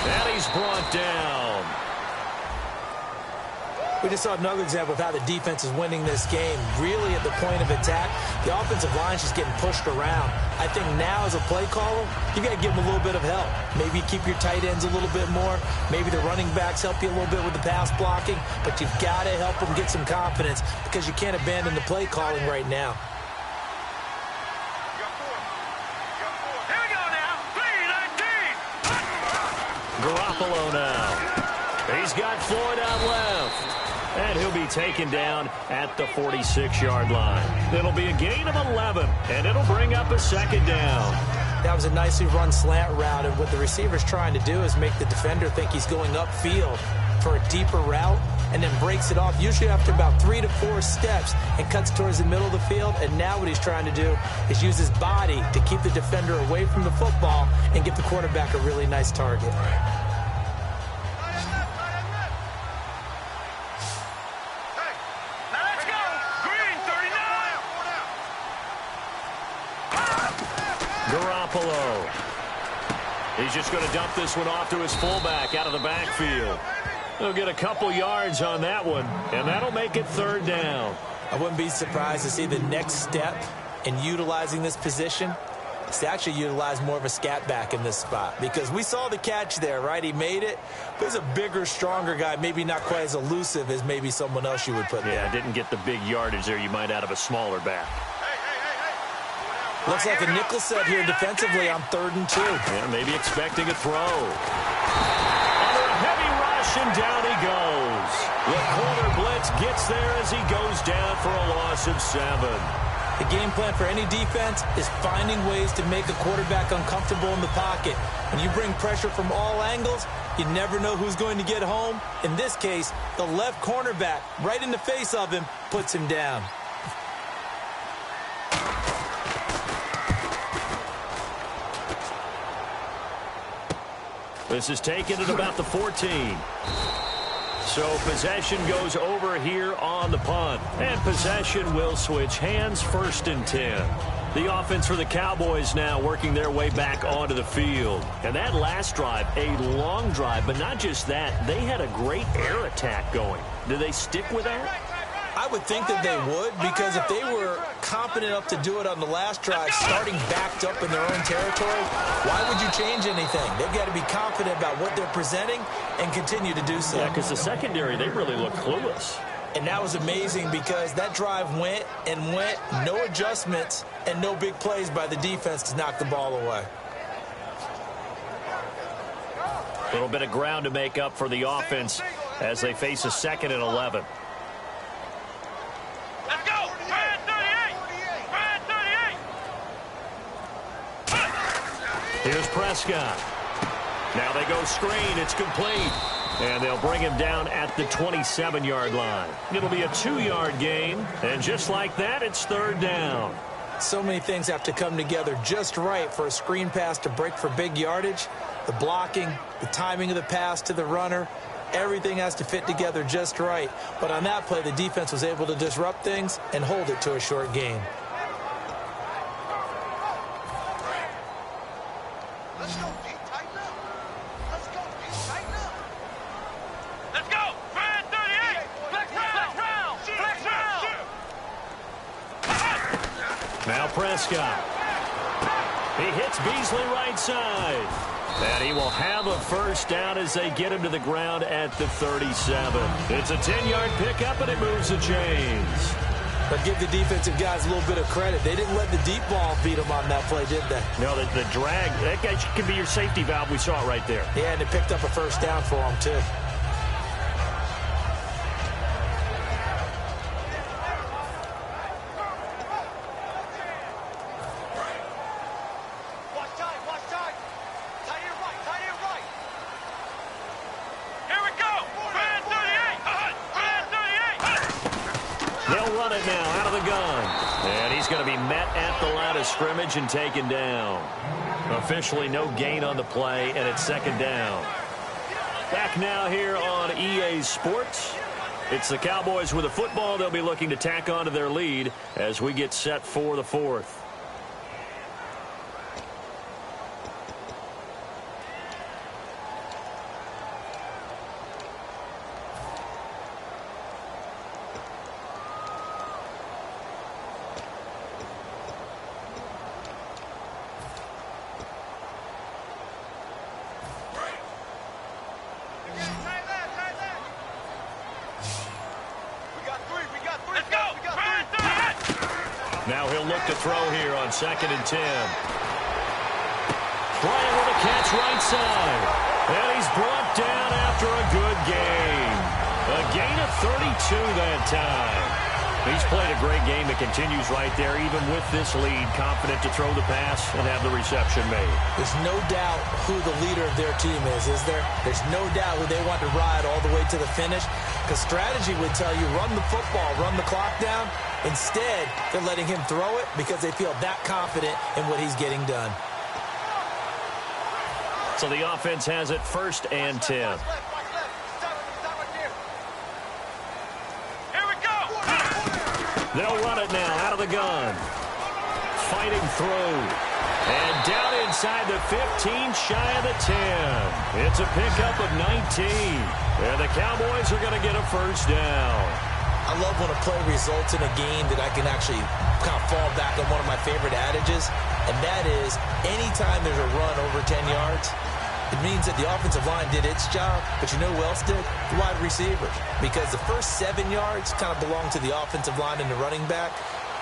And he's brought down. We just saw another example of how the defense is winning this game. Really at the point of attack, the offensive line's just getting pushed around. I think now as a play caller, you got to give them a little bit of help. Maybe keep your tight ends a little bit more. Maybe the running backs help you a little bit with the pass blocking. But you've got to help them get some confidence because you can't abandon the play calling right now. Garoppolo now. He's got Floyd out left. And he'll be taken down at the 46-yard line. It'll be a gain of 11, and it'll bring up a 2nd down. That was a nicely run slant route, and what the receiver's trying to do is make the defender think he's going upfield for a deeper route, and then breaks it off, usually after about 3 to 4 steps, and cuts towards the middle of the field. And now what he's trying to do is use his body to keep the defender away from the football and give the quarterback a really nice target. Garoppolo. He's just going to dump this one off to his fullback out of the backfield. He'll get a couple yards on that one, and that'll make it 3rd down. I wouldn't be surprised to see the next step in utilizing this position is to actually utilize more of a scat back in this spot, because we saw the catch there, right? He made it. There's a bigger, stronger guy, maybe not quite as elusive as maybe someone else you would put there. Yeah, didn't get the big yardage there you might out of a smaller back. Looks like a nickel set here defensively on 3rd and 2. Yeah, maybe expecting a throw. Under a heavy rush, and down he goes. The corner blitz gets there as he goes down for a loss of 7. The game plan for any defense is finding ways to make a quarterback uncomfortable in the pocket. When you bring pressure from all angles, you never know who's going to get home. In this case, the left cornerback, right in the face of him, puts him down. This is taken at about the 14. So possession goes over here on the punt. And possession will switch hands, 1st and 10. The offense for the Cowboys now working their way back onto the field. And that last drive, a long drive, but not just that. They had a great air attack going. Do they stick with that? I would think that they would, because if they were confident enough to do it on the last drive, starting backed up in their own territory, why would you change anything? They've got to be confident about what they're presenting and continue to do so. Yeah, because the secondary, they really look clueless. And that was amazing because that drive went and went, no adjustments and no big plays by the defense to knock the ball away. A little bit of ground to make up for the offense as they face a 2nd and 11. Let's go! Brad 38! Brad 38! Here's Prescott. Now they go screen. It's complete. And they'll bring him down at the 27-yard line. It'll be a 2-yard gain. And just like that, it's 3rd down. So many things have to come together just right for a screen pass to break for big yardage. The blocking, the timing of the pass to the runner, everything has to fit together just right. But on that play, the defense was able to disrupt things and hold it to a short gain. Let's go, D. Tighten up. Let's go, D. Tighten up. Let's go! Brad 38! Flex round! Flex round! Now Prescott. He hits Beasley right side. And he will have a 1st down as they get him to the ground at the 37. It's a 10-yard pickup, and it moves the chains. But give the defensive guys a little bit of credit. They didn't let the deep ball beat them on that play, did they? No, the drag, that guy can be your safety valve. We saw it right there. Yeah, and it picked up a 1st down for them, too. Scrimmage and taken down. Officially no gain on the play, and it's 2nd down. Back now here on EA Sports. It's the Cowboys with a football. They'll be looking to tack on to their lead as we get set for the 4th. Now he'll look to throw here on 2nd and 10. Bryant with a catch right side. And he's brought down after a good gain. A gain of 32 that time. He's played a great game. It continues right there, even with this lead. Confident to throw the pass and have the reception made. There's no doubt who the leader of their team is there? There's no doubt who they want to ride all the way to the finish. Because strategy would tell you, run the football, run the clock down. Instead, they're letting him throw it because they feel that confident in what he's getting done. So the offense has it 1st and 10. Here we go! They'll run it now out of the gun. Fighting through. And down inside the 15, shy of the 10. It's a pickup of 19. And the Cowboys are going to get a 1st down. I love when a play results in a gain that I can actually kind of fall back on one of my favorite adages, and that is anytime there's a run over 10 yards, it means that the offensive line did its job, but you know who else did? The wide receivers. Because the first 7 yards kind of belong to the offensive line and the running back.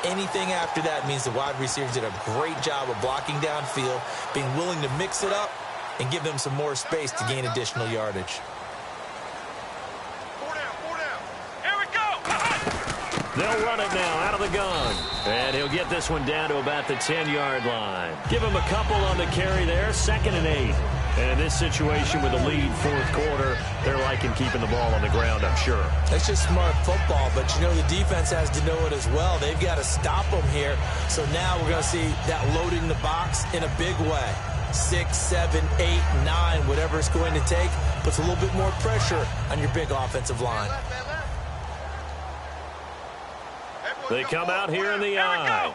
Anything after that means the wide receivers did a great job of blocking downfield, being willing to mix it up, and give them some more space to gain additional yardage. They'll run it now out of the gun. And he'll get this one down to about the 10-yard line. Give him a couple on the carry there, 2nd and 8. And in this situation with a lead 4th quarter, they're liking keeping the ball on the ground, I'm sure. That's just smart football, but you know the defense has to know it as well. They've got to stop them here. So now we're going to see that loading the box in a big way. 6, 7, 8, 9, whatever it's going to take, puts a little bit more pressure on your big offensive line. They come out here in the eye.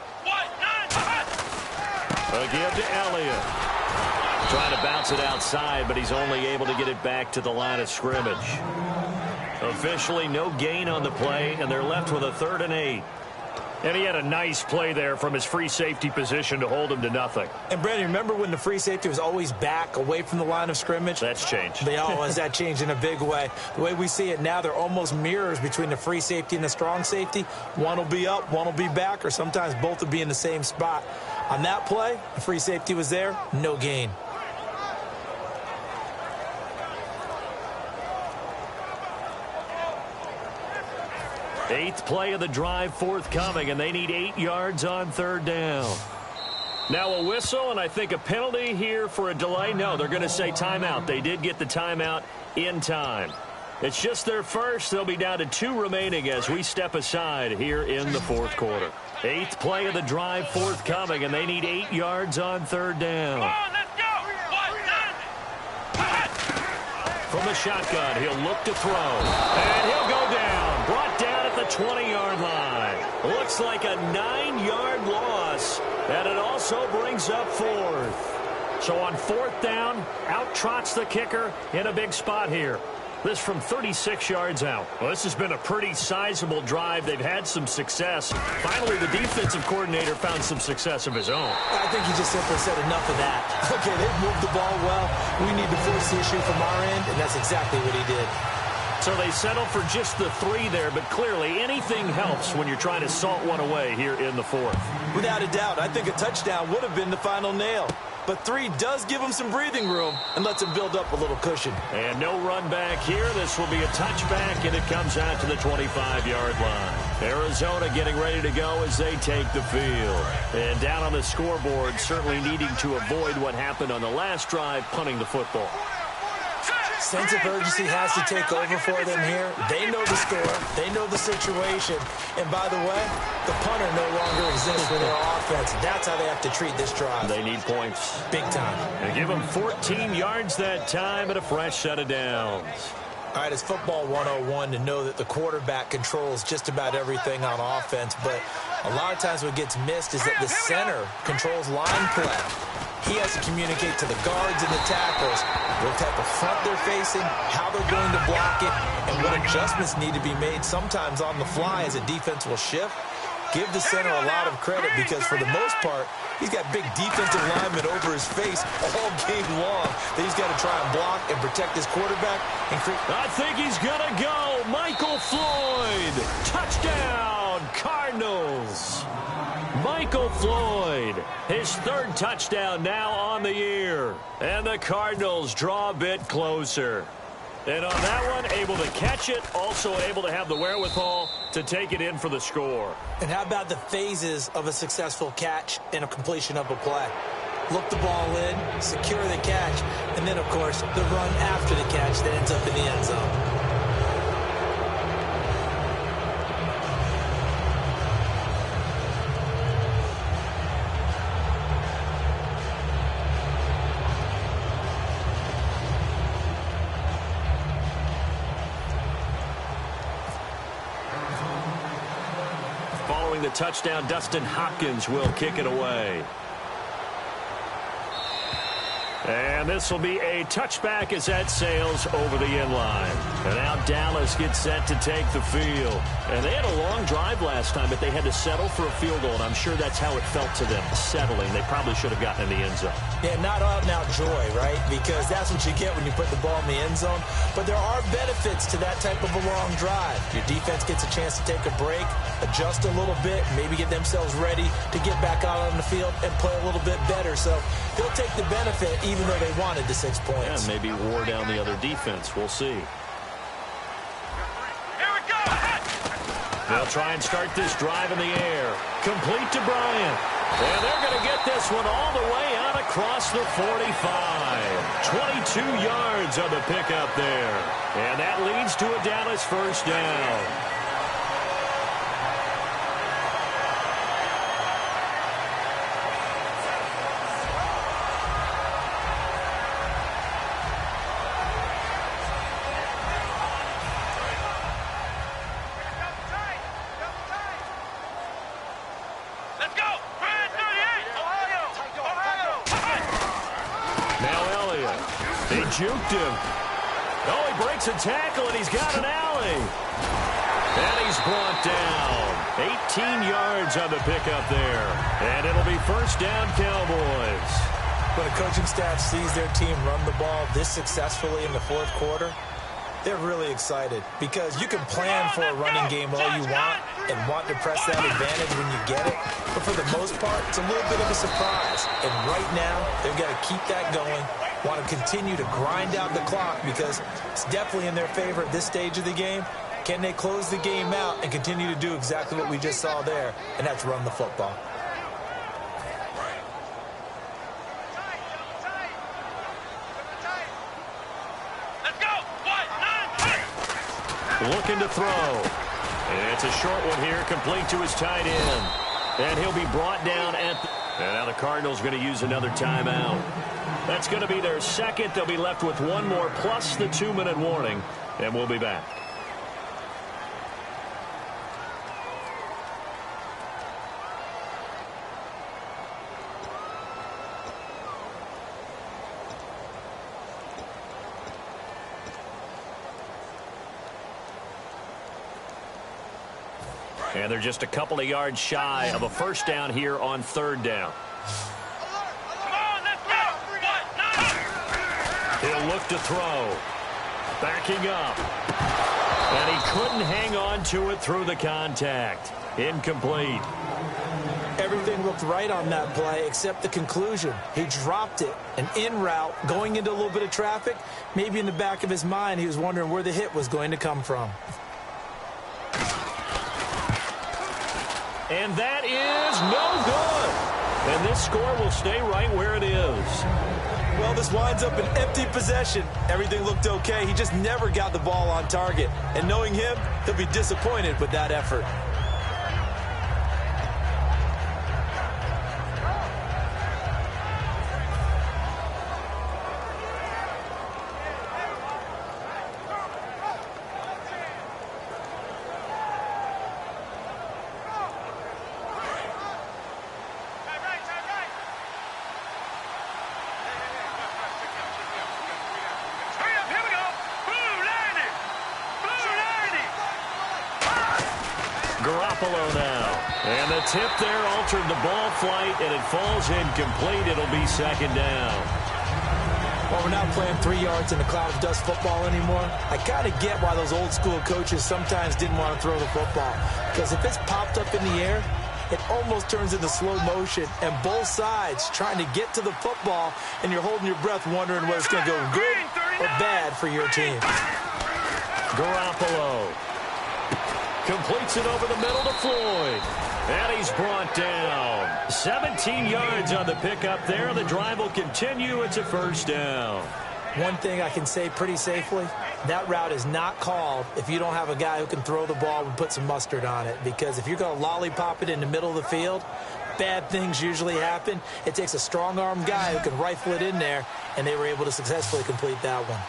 A give to Elliott. Trying to bounce it outside, but he's only able to get it back to the line of scrimmage. Officially no gain on the play, and they're left with a 3rd and 8. And he had a nice play there from his free safety position to hold him to nothing. And, Brandon, remember when the free safety was always back away from the line of scrimmage? That's changed. They always that changed in a big way. The way we see it now, they're almost mirrors between the free safety and the strong safety. One will be up, one will be back, or sometimes both will be in the same spot. On that play, the free safety was there, no gain. Eighth play of the drive forthcoming, and they need 8 yards on 3rd down. Now a whistle, and I think a penalty here for a delay. No, they're going to say timeout. They did get the timeout in time. It's just their first. They'll be down to 2 remaining as we step aside here in the 4th quarter. 8th play of the drive forthcoming, and they need 8 yards on 3rd down. Come on, let's go! From the shotgun, he'll look to throw, and he'll go down. Brought down at the 20-yard line. Looks like a 9-yard loss, and it also brings up 4th. So on 4th down, out trots the kicker in a big spot here. This from 36 yards out. Well, this has been a pretty sizable drive. They've had some success. Finally, the defensive coordinator found some success of his own. I think he just simply said enough of that. Okay, they've moved the ball well. We need to force the issue from our end, and that's exactly what he did. So they settle for just the 3 there, but clearly anything helps when you're trying to salt one away here in the 4th. Without a doubt, I think a touchdown would have been the final nail. But 3 does give him some breathing room and lets him build up a little cushion. And no run back here. This will be a touchback, and it comes out to the 25-yard line. Arizona getting ready to go as they take the field. And down on the scoreboard, certainly needing to avoid what happened on the last drive, punting the football. Sense of urgency has to take over for them here. They know the score. They know the situation. And by the way, the punter no longer exists for their offense. That's how they have to treat this drive. They need points. Big time. They give them 14 yards that time and a fresh set of downs. All right, it's football 101 to know that the quarterback controls just about everything on offense. But a lot of times what gets missed is that the center controls line play. He has to communicate to the guards and the tackles what type of front they're facing, how they're going to block it, and what adjustments need to be made sometimes on the fly as a defense will shift. Give the center a lot of credit because for the most part, he's got big defensive linemen over his face all game long that he's got to try and block and protect his quarterback. I think he's going to go. Michael Floyd. Touchdown, Cardinals. Michael Floyd, his 3rd touchdown now on the year. And the Cardinals draw a bit closer. And on that one, able to catch it, also able to have the wherewithal to take it in for the score. And how about the phases of a successful catch and a completion of a play? Look the ball in, secure the catch, and then, of course, the run after the catch that ends up in the end zone. Following the touchdown, Dustin Hopkins will kick it away. And this will be a touchback as that sails over the end line. And now Dallas gets set to take the field. And they had a long drive last time, but they had to settle for a field goal, and I'm sure that's how it felt to them, settling. They probably should have gotten in the end zone. Yeah, not out-and-out joy, right? Because that's what you get when you put the ball in the end zone. But there are benefits to that type of a long drive. Your defense gets a chance to take a break, adjust a little bit, maybe get themselves ready to get back out on the field and play a little bit better. So they'll take the benefit even though they wanted the 6 points. Yeah, maybe wore down the other defense. We'll see. Here we go! They'll try and start this drive in the air. Complete to Bryant. And they're going to get this one all the way out across the 45. 22 yards on the pickup there. And that leads to a Dallas first down. Juked him. Oh, he breaks a tackle, and he's got an alley. And he's brought down. 18 yards on the pickup there. And it'll be first down, Cowboys. When a coaching staff sees their team run the ball this successfully in the fourth quarter, they're really excited because you can plan for a running game all you want and want to press that advantage when you get it. But for the most part, it's a little bit of a surprise. And right now, they've got to keep that going. Want to continue to grind out the clock because it's definitely in their favor at this stage of the game. Can they close the game out and continue to do exactly what we just saw there, and that's run the football? Let's go! Looking to throw. And it's a short one here, complete to his tight end. And he'll be brought down at the... And now the Cardinals going to use another timeout. That's going to be their second. They'll be left with one more plus the 2-minute warning. And we'll be back. And they're just a couple of yards shy of a first down here on third down. He'll look to throw. Backing up. And he couldn't hang on to it through the contact. Incomplete. Everything looked right on that play except the conclusion. He dropped it. An in route going into a little bit of traffic. Maybe in the back of his mind he was wondering where the hit was going to come from. And that is no good. And this score will stay right where it is. Well, this winds up an empty possession. Everything looked okay. He just never got the ball on target. And knowing him, he'll be disappointed with that effort. Tip there altered the ball flight, and it falls incomplete. It'll be second down. Well, we're not playing 3 yards in a cloud of dust football anymore. I kind of get why those old school coaches sometimes didn't want to throw the football. Because if it's popped up in the air, it almost turns into slow motion. And both sides trying to get to the football, and you're holding your breath wondering whether it's going to go good or bad for your team. Garoppolo completes it over the middle to Floyd. And he's brought down. 17 yards on the pickup there. The drive will continue. It's a first down. One thing I can say pretty safely, that route is not called if you don't have a guy who can throw the ball and put some mustard on it. Because if you're going to lollipop it in the middle of the field, bad things usually happen. It takes a strong-armed guy who can rifle it in there, and they were able to successfully complete that one.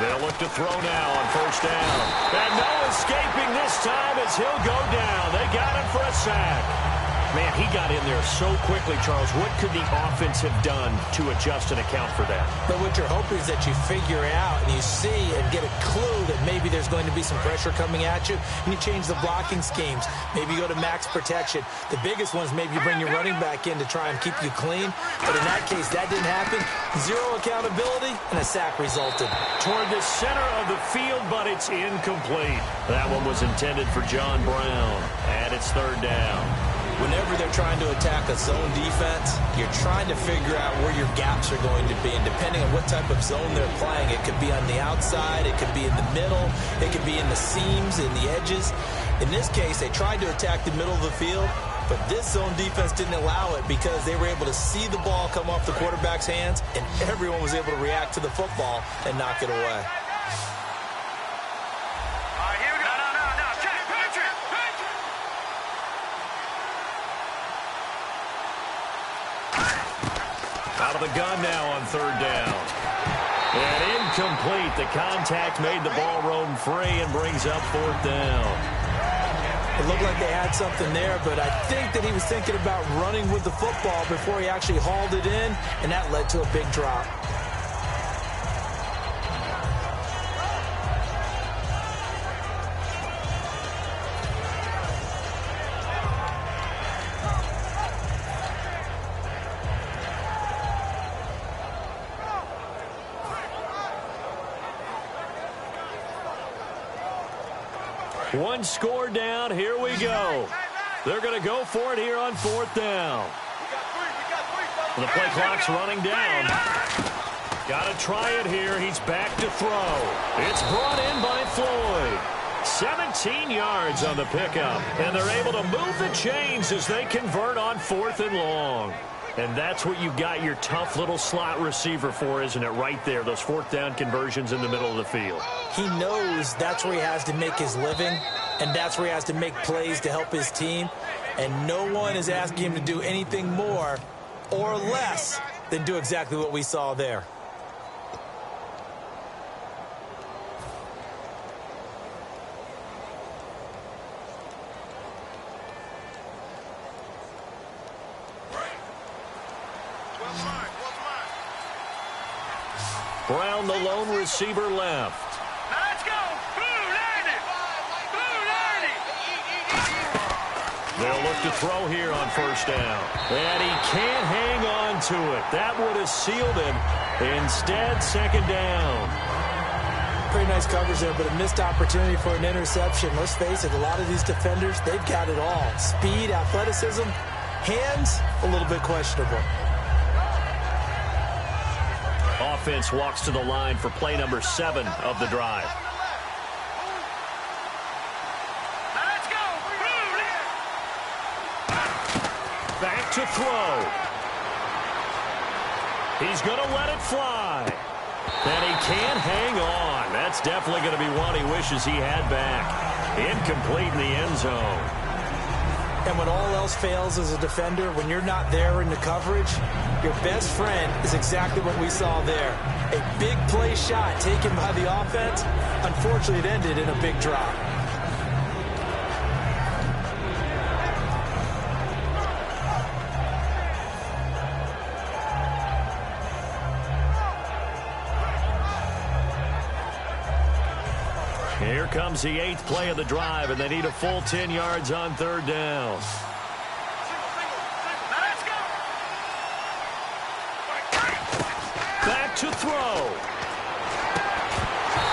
They'll look to throw now on first down. And no escaping this time as he'll go down. They got him for a sack. Man, he got in there so quickly, Charles. What could the offense have done to adjust and account for that? But what you're hoping is that you figure out and you see and get a clue that maybe there's going to be some pressure coming at you, and you change the blocking schemes. Maybe you go to max protection. The biggest one is maybe you bring your running back in to try and keep you clean. But in that case, that didn't happen. Zero accountability, and a sack resulted. Toward the center of the field, but it's incomplete. That one was intended for John Brown, and it's third down. Whenever they're trying to attack a zone defense, you're trying to figure out where your gaps are going to be. And depending on what type of zone they're playing, it could be on the outside, it could be in the middle, it could be in the seams, in the edges. In this case, they tried to attack the middle of the field, but this zone defense didn't allow it because they were able to see the ball come off the quarterback's hands, and everyone was able to react to the football and knock it away. Out of the gun now on third down. And incomplete. The contact made the ball roam free and brings up fourth down. It looked like they had something there, but I think that he was thinking about running with the football before he actually hauled it in, and that led to a big drop. One score down. Here we go. They're going to go for it here on fourth down. The play clock's running down. Got to try it here. He's back to throw. It's brought in by Floyd. 17 yards on the pickup. And they're able to move the chains as they convert on fourth and long. And that's what you've got your tough little slot receiver for, isn't it? Right there, those fourth down conversions in the middle of the field. He knows that's where he has to make his living, and that's where he has to make plays to help his team. And no one is asking him to do anything more or less than do exactly what we saw there. Brown, the lone receiver, left. Now let's go. Blue, learn it. Blue, learn it. They'll look to throw here on first down. And he can't hang on to it. That would have sealed him. Instead, second down. Pretty nice coverage there, but a missed opportunity for an interception. Let's face it, a lot of these defenders, they've got it all. Speed, athleticism, hands, a little bit questionable. Offense walks to the line for play number 7 of the drive. Now let's go. Blue, Back to throw. He's going to let it fly. And he can't hang on. That's definitely going to be one he wishes he had back. Incomplete in the end zone. And when all else fails as a defender, when you're not there in the coverage, your best friend is exactly what we saw there. A big play shot taken by the offense. Unfortunately, it ended in a big drop. Here comes the 8th play of the drive, and they need a full 10 yards on third down. Back to throw.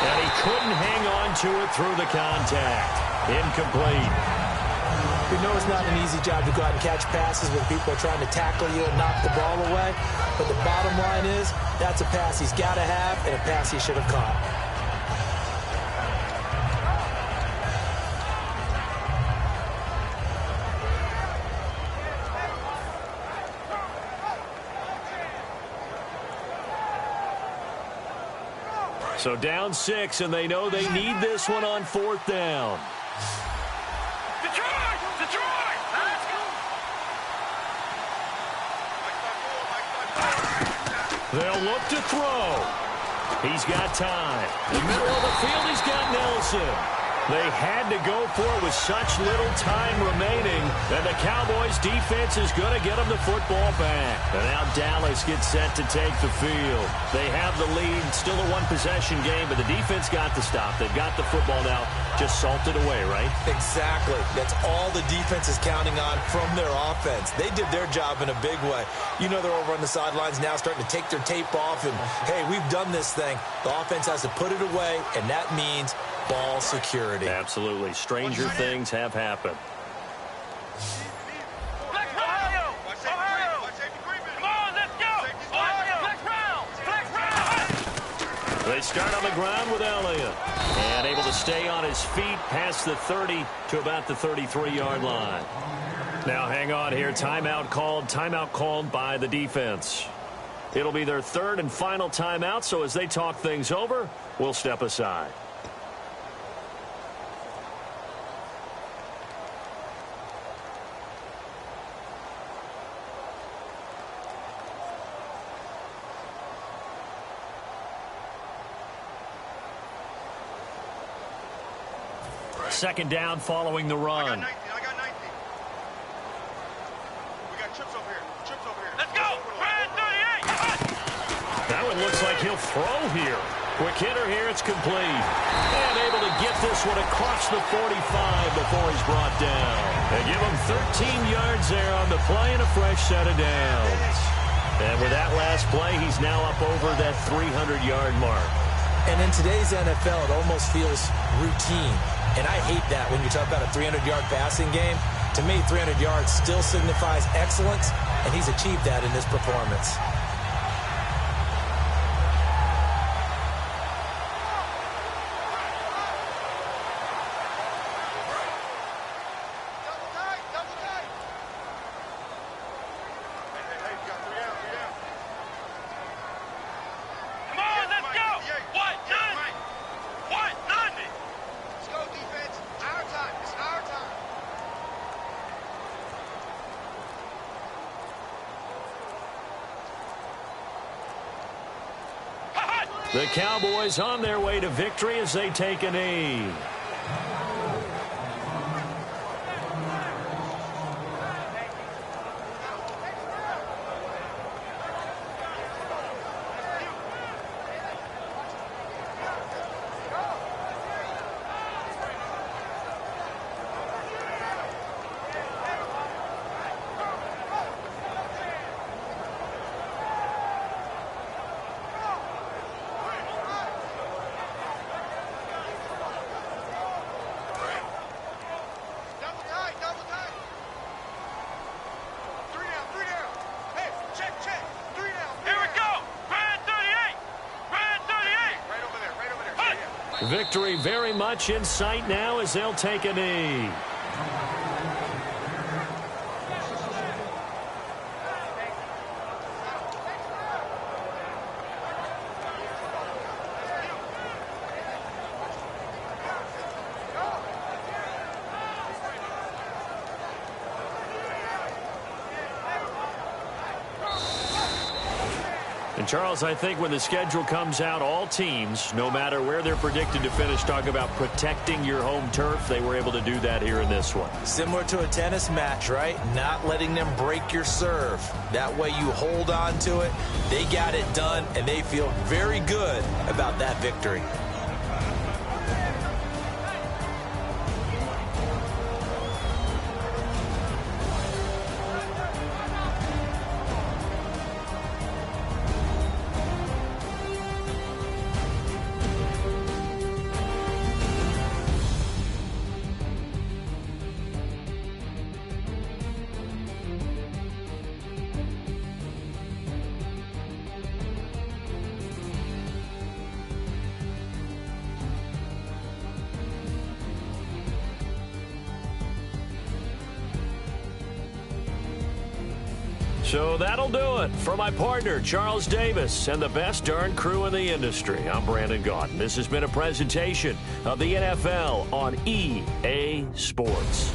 And he couldn't hang on to it through the contact. Incomplete. We know it's not an easy job to go out and catch passes when people are trying to tackle you and knock the ball away. But the bottom line is, that's a pass he's got to have and a pass he should have caught. So down 6, and they know they need this one on fourth down. Detroit! Detroit! Let's go! They'll look to throw. He's got time. In the middle of the field, he's got Nelson. They had to go for it with such little time remaining, and the Cowboys defense is going to get them the football back. And now Dallas gets set to take the field. They have the lead, still a one-possession game, but the defense got the stop. They've got the football now, just salted away, right? Exactly. That's all the defense is counting on from their offense. They did their job in a big way. You know they're over on the sidelines now starting to take their tape off, and, hey, we've done this thing. The offense has to put it away, and that means ball security. Absolutely. Stranger things have happened. They start on the ground with Elliott. And able to stay on his feet past the 30 to about the 33-yard line. Now hang on here. Timeout called by the defense. It'll be their third and final timeout, so as they talk things over, we'll step aside. Second down following the run. I got 19. We got chips over here. Let's go. Brad 38. That one looks like he'll throw here. Quick hitter here. It's complete. And able to get this one across the 45 before he's brought down. They give him 13 yards there on the play and a fresh set of downs. And with that last play, he's now up over that 300-yard mark. And in today's NFL, it almost feels routine. And I hate that when you talk about a 300-yard passing game. To me, 300 yards still signifies excellence, and he's achieved that in this performance. Double tight. Hey, you got 3 down. Come on, let's go. What? None. Let's go, defense. Our time. It's our time. The Cowboys on their way to victory as they take a knee. Double tight. 3 down. Hey, check. 3 down. Here we go. Brad 38. Right over there. Victory very much in sight now as they'll take a knee. And Charles, I think when the schedule comes out, all teams, no matter where they're predicted to finish, talk about protecting your home turf. They were able to do that here in this one. Similar to a tennis match, right? Not letting them break your serve. That way you hold on to it. They got it done, and they feel very good about that victory. So that'll do it. For my partner, Charles Davis, and the best darn crew in the industry, I'm Brandon Gaudin. This has been a presentation of the NFL on EA Sports.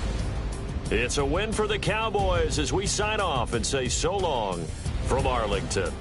It's a win for the Cowboys as we sign off and say so long from Arlington.